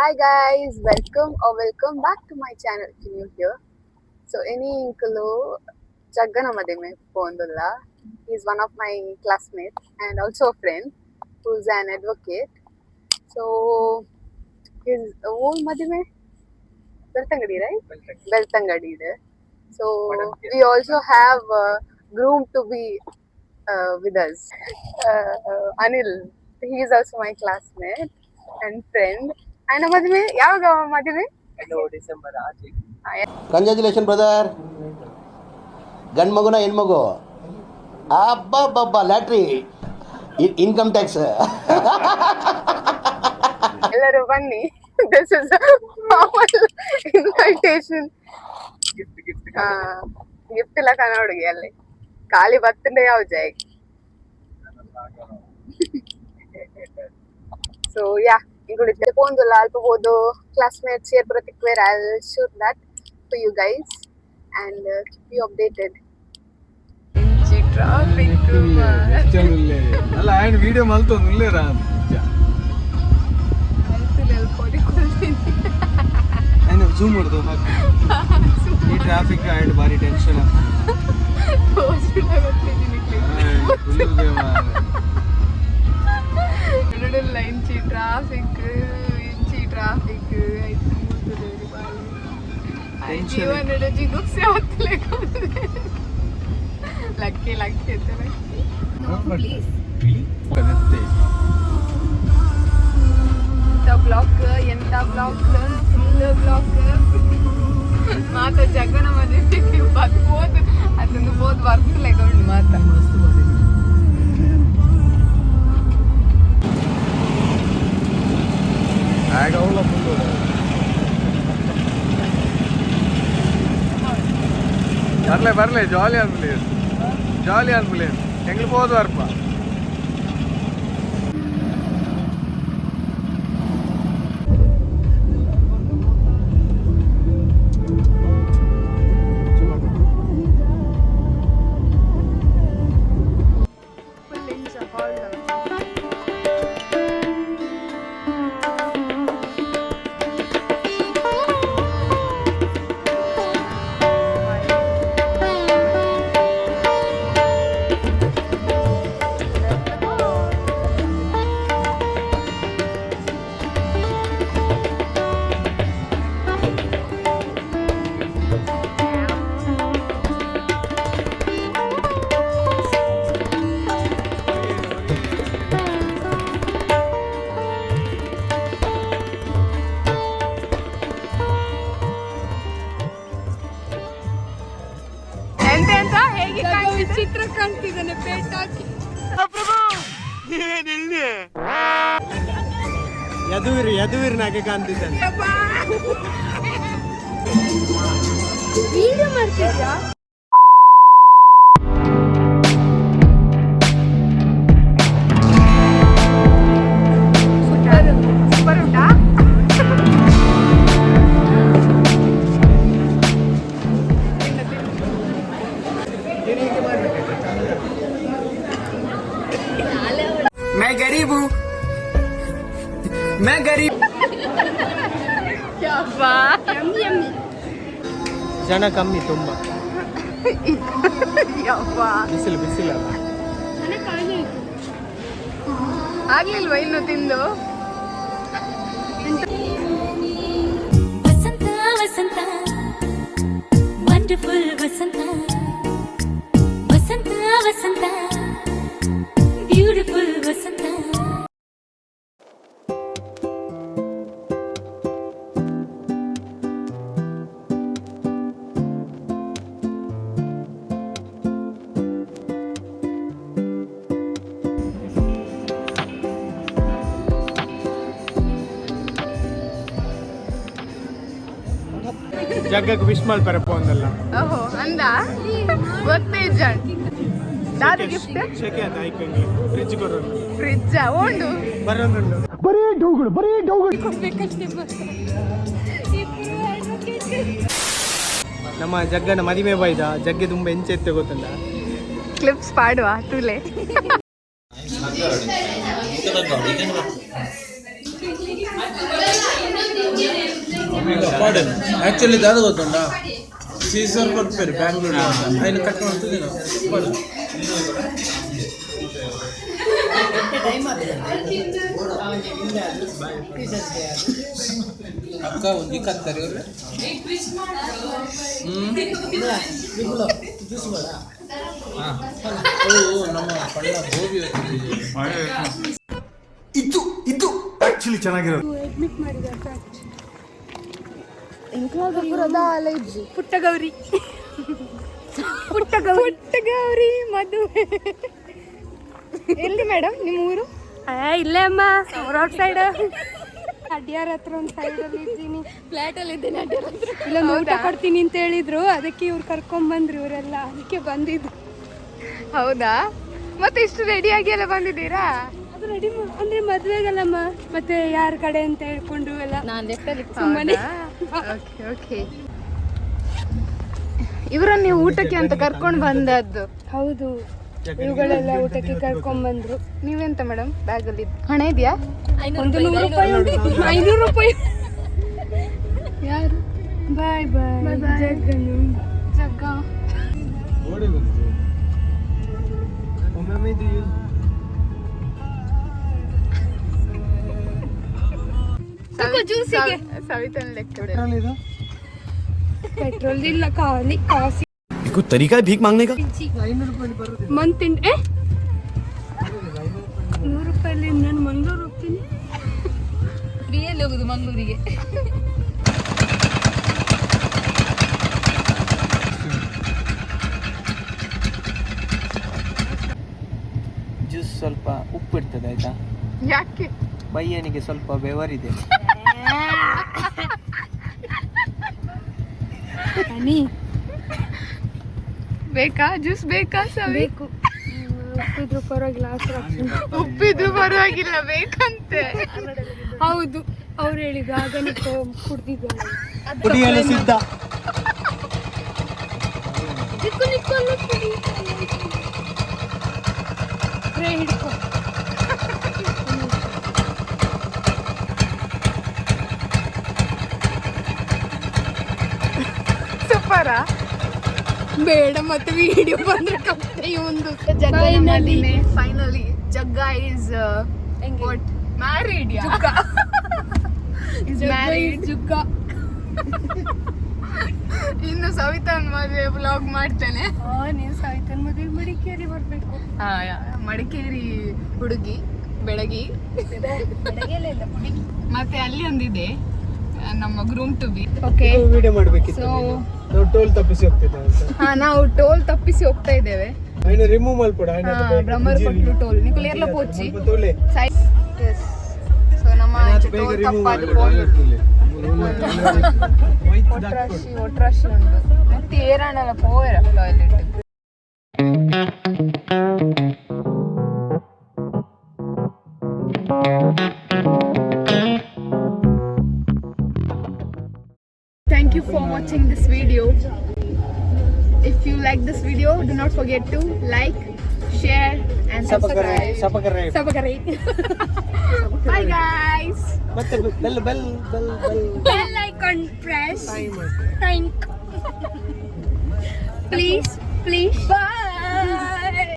Hi guys, welcome back to my channel if you're new here. So any inkulu Jaggana Madime Pondulla. He's one of my classmates and also a friend who's an advocate. So his own Madime Beltangadi, right? Beltangadi there. So we also have groom to be with us. Anil, he is also my classmate and friend. And Madime, yavaga Madime? December. Congratulation brother. ಗಂಡು ಮಗುನ ಹೆಣ್ಮಗು? ಅಬ್ಬಬ್ಬಬ್ಬ, ಲ್ಯಾಟ್ರಿ, income tax. ಎಲ್ಲರೂ ಬನ್ನಿ. This is a formal invitation. Gift ಇಲ್ಲ ಕಣ ಹುಡುಗಿ ಅಲ್ಲಿ ಖಾಲಿ ಬರ್ತಂಡೆ ಯಾವ Joy. So yeah, including Pondula, Alpabodo, classmates here, Pratikwer, I'll shoot that for you guys and keep you updated. Traffic. ಅಲ್ಲ ಆ್ಯಂಡ್ ವಿಡಿಯೋ ಮಲ್ತೊಂದು ರಾ ಜೂಮ್ ಮಾಡ್ದು ಈ ಟ್ರಾಫಿಕ್ ಆ್ಯಂಡ್ ಭಾರಿ ಟೆನ್ಷನ್ ಇಂಚಿ ಟ್ರಾಫಿಕ್ ಜೀವನ ಜಿಗುಪ್ಸೆ ಆಗ್ತಲೇ ಲಕ್ಕಿ ಬ್ಲಾಕ್ ಎಂತ ಬ್ಲಾಕ್ ಫುಲ್ ಬ್ಲಾಕ್ ಮಾತ ಜಗನ ಮದುವೆ ಬೋದು ಅದೊಂದು ಬೋದು ಬರ್ತಲೇ ಕೊಂಡು ಮಾತ ಬರ್ಲೆ ಜಾಲಿ ಅನ್ಬಿಡಿ ಹೆಂಗ್ ಹೋದ್ ವರ್ಪ ಚಿತ್ರ ಕಾಣ್ತಿದ್ದಾನೆ ಪೇಟ್ ಹಾಕಿ. ಯದುವೀರ್ನಾಗೆ ಕಾಣ್ತಿದ್ದಾನೆ. ವಿಡಿಯೋ ಮಾಡ್ತಿದ್ಯಾ? ಸೂಪರ್ ಉಂಟಾ? मैं गरीब ಜನ ಕಮ್ಮಿ ತುಂಬಾ ಬಿಸಿಲು ಆಗ್ಲಿಲ್ವಾ ಇನ್ನು ತಿಂದು? ವಸಂತ ವಸಂತ ವಂಡರ್ಫುಲ್ ವಸಂತ ವಸಂತ ವಸಂತ ಬ್ಯೂಟಿಫುಲ್ ವಸಂತ. ಜಗ್ಗಕ್ಕೆ ವಿಶ್ ಮಾಡ್ತಾರಪ್ಪ ಒಂದಲ್ಲ. ಓಹೋ ಅಂದ ಗೊತ್ತೇ ಜಾಣ್ ದಾದ ಗಿಫ್ಟ್ ಶೆಕೆ ಅಂತ ಐಕಂಗೆ ಫ್ರಿಜ್ ಕೊರೋದು ಫ್ರಿಜ್ ಓಂಡು ಬರೋದುಂಡು ಬರೀ ಡೌಗಳು ನಮ್ಮ ಜಗ್ಗನ ಮದಿಮೆ ಬೈದ ಜಗ್ಗೆ ತುಂಬ ಎಂಚೆತ್ತೆ ಗೊತ್ತಲ್ಲ. ಕ್ಲಿಪ್ಸ್ ಪಾಡುವ ತುಲೆ ಮಾಡೆಲ್ ಆ್ಯಕ್ಚುಲಿ ಅದು ಗೊತ್ತುಂಟಾ ಸೀಸರ್ ಕೊಡ್ತಾರೆ ಬ್ಯಾಂಗ್ಳೂರು ಅದನ್ನು ಕಟ್ ಮಾಡ್ತಿದ್ದೆ ನಾವು ಅಕ್ಕ ಒಂದು ಕತ್ತಾರೆ ಅವ್ರೆ ನಮ್ಮ ಪಣ್ಣ ಗೋಬಿ ಇದು ಆಕ್ಚುಲಿ ಚೆನ್ನಾಗಿರೋದು. ಇಂಕ್ಲಾದಪುರದ ಅಲೈಜಿ ಪುಟ್ಟಗೌರಿ ಪುಟ್ಟಗೌರಿ ಮದುವೆ ಎಲ್ಲಿ ಮೇಡಮ್ ನಿಮ್ಮ ಊರು? ಇಲ್ಲೇ ಅಮ್ಮ ಔಟ್ ಸೈಡ್ ಅಡ್ಯಾರ ಹತ್ರ ಒಂದು ಸೈಡಲ್ಲಿ ಇದ್ದೀನಿ, ಫ್ಲ್ಯಾಟಲ್ಲಿ ಇದ್ದೀನಿ ಅಡ್ಯಾರ ಹತ್ರ. ಇಲ್ಲೊಂದು ಊಟ ಕೊಡ್ತೀನಿ ಅಂತ ಹೇಳಿದ್ರು, ಅದಕ್ಕೆ ಇವ್ರು ಕರ್ಕೊಂಬಂದ್ರು ಇವರೆಲ್ಲ, ಅದಕ್ಕೆ ಬಂದಿದ್ದು. ಹೌದಾ? ಮತ್ತೆ ಇಷ್ಟು ರೆಡಿಯಾಗಿ ಎಲ್ಲ ಬಂದಿದ್ದೀರಾ? ಅದು ರೆಡಿ ಅಂದ್ರೆ ಮದುವೆಗಲ್ಲಮ್ಮ, ಮತ್ತೆ ಯಾರ ಕಡೆ ಅಂತ ಹೇಳ್ಕೊಂಡು ಎಲ್ಲ ಸುಮ್ಮನೆ. ಓಕೆ. ಇವರನ್ನ ನೀವು ಊಟಕ್ಕೆ ಅಂತ ಕರ್ಕೊಂಡು ಬಂದದ್ದು? ಹೌದು, ಇವುಗಳೆಲ್ಲ ಊಟಕ್ಕೆ ಕರ್ಕೊಂಬಂದ್ರು. ನೀವೆಂತ ಮೇಡಮ್ ಬ್ಯಾಗಲ್ಲಿ ಹಣ ಇದೆಯಾ? ಒಂದು 100 ರೂಪಾಯಿ ಉಂಟು, 500 ರೂಪಾಯಿ. ಯಾರು? ಬಾಯ್ ಬಾಯ್ ಜಗ್ಗನು ಜಗ್ಗ. ಜ್ಯೂಸಿಗೆ ಸವಿತನ ಲೆಕ್ಕ ಪೆಟ್ರೋಲ್ ಇಲ್ಲ, ಖಾಲಿ ಕಾಸಿ. कोई तरीका है भीख मांगने का? ಮಂತ್ 100 ರೂಪಾಯಲ್ಲಿ ನಾನು ಮಂಗಳೂರು ಹೋಗ್ತೀನಿ. ಫ್ರೀಯಲ್ಲಿ ಹೋಗುದು ಮಂಗಳೂರಿಗೆ. ಜ್ಯೂಸ್ ಸ್ವಲ್ಪ ಉಪ್ಪಿರ್ತದೆ ಆಯ್ತಾ, ಯಾಕೆ? ಬಯ್ಯನಿಗೆ ಸ್ವಲ್ಪ ಬೆವರಿದೆ. ಬೇಕಾ ಜ್ಯೂಸ್? ಬೇಕಾ? ಬೇಕು, ಉಪ್ಪಿದ್ರು ಪರವಾಗಿಲ್ಲ, ಉಪ್ಪಿದ್ರು ಪರವಾಗಿಲ್ಲ ಬೇಕಂತೆ. ಹೌದು, ಅವ್ರು ಹೇಳಿದ್ರು, ಆಗ ಕುಡ್ದಿದ್ದು. ಕುಡಿಯಲು ಸಿದ್ಧ. ಹಿಡ್ಕೊ. ಸೂಪರಾ? ಬೇಡ, ಮತ್ತೆ ವಿಡಿಯೋ ಬಂದ್ರೆ ಕಷ್ಟ. ಒಂದು ಫೈನಲಿ ಜಗ್ಗ ಇಸ್ ಮ್ಯಾರಿಡ್. ಜುಗ್ಗ ಇನ್ನು ಸವಿತನ್ ಮದುವೆ ವ್ಲಾಗ್ ಮಾಡ್ತೇನೆ. ನೀವು ಸಾಯ್ತನ್ ಮದುವೆ ಮಡಿಕೇರಿ ಬರ್ಬೇಕು. ಮಡಿಕೇರಿ ಹುಡುಗಿ ಬೆಳಗಿ ಮತ್ತೆ ಅಲ್ಲಿ ಒಂದಿದೆ ನಮ್ಮ groom to be. Okay, video ಮಾಡಬೇಕಿತ್ತು. ಸೊ ನಾವು ಟೋಲ್ ತಪ್ಪಿಸಿ ಹೋಗ್ತಿದ್ದೇವೆ. ನಾವು ಟೋಲ್ ತಪ್ಪಿಸಿ ಹೋಗ್ತಾ ಇದ್ದೇವೆ. ఆయన రిమూవ్ మల్పడ ఆయన ಬ್ರಹ್ಮರಕೊಟ್ಲು ಟೋಲ್ ನಿಕುಲ್ ಏರ್ಲ ಪೋಚಿ. ತೋಲೆ ಎಸ್. ಸೊ ನಮ್ಮ ಟೋಲ್ ತಪ್ಪಾದ ಒಟ್ರಾಶಿ ಉಂಟು. ಮತ್ತೆ ಏರಾಣಲ್ಲ ಪೋಯರ toilet. Thank you for watching this video. If you like this video, do not forget to like, share and subscribe. Bye guys. ಮತ್ತೆ bell Bell icon press. Thank. Please. Bye.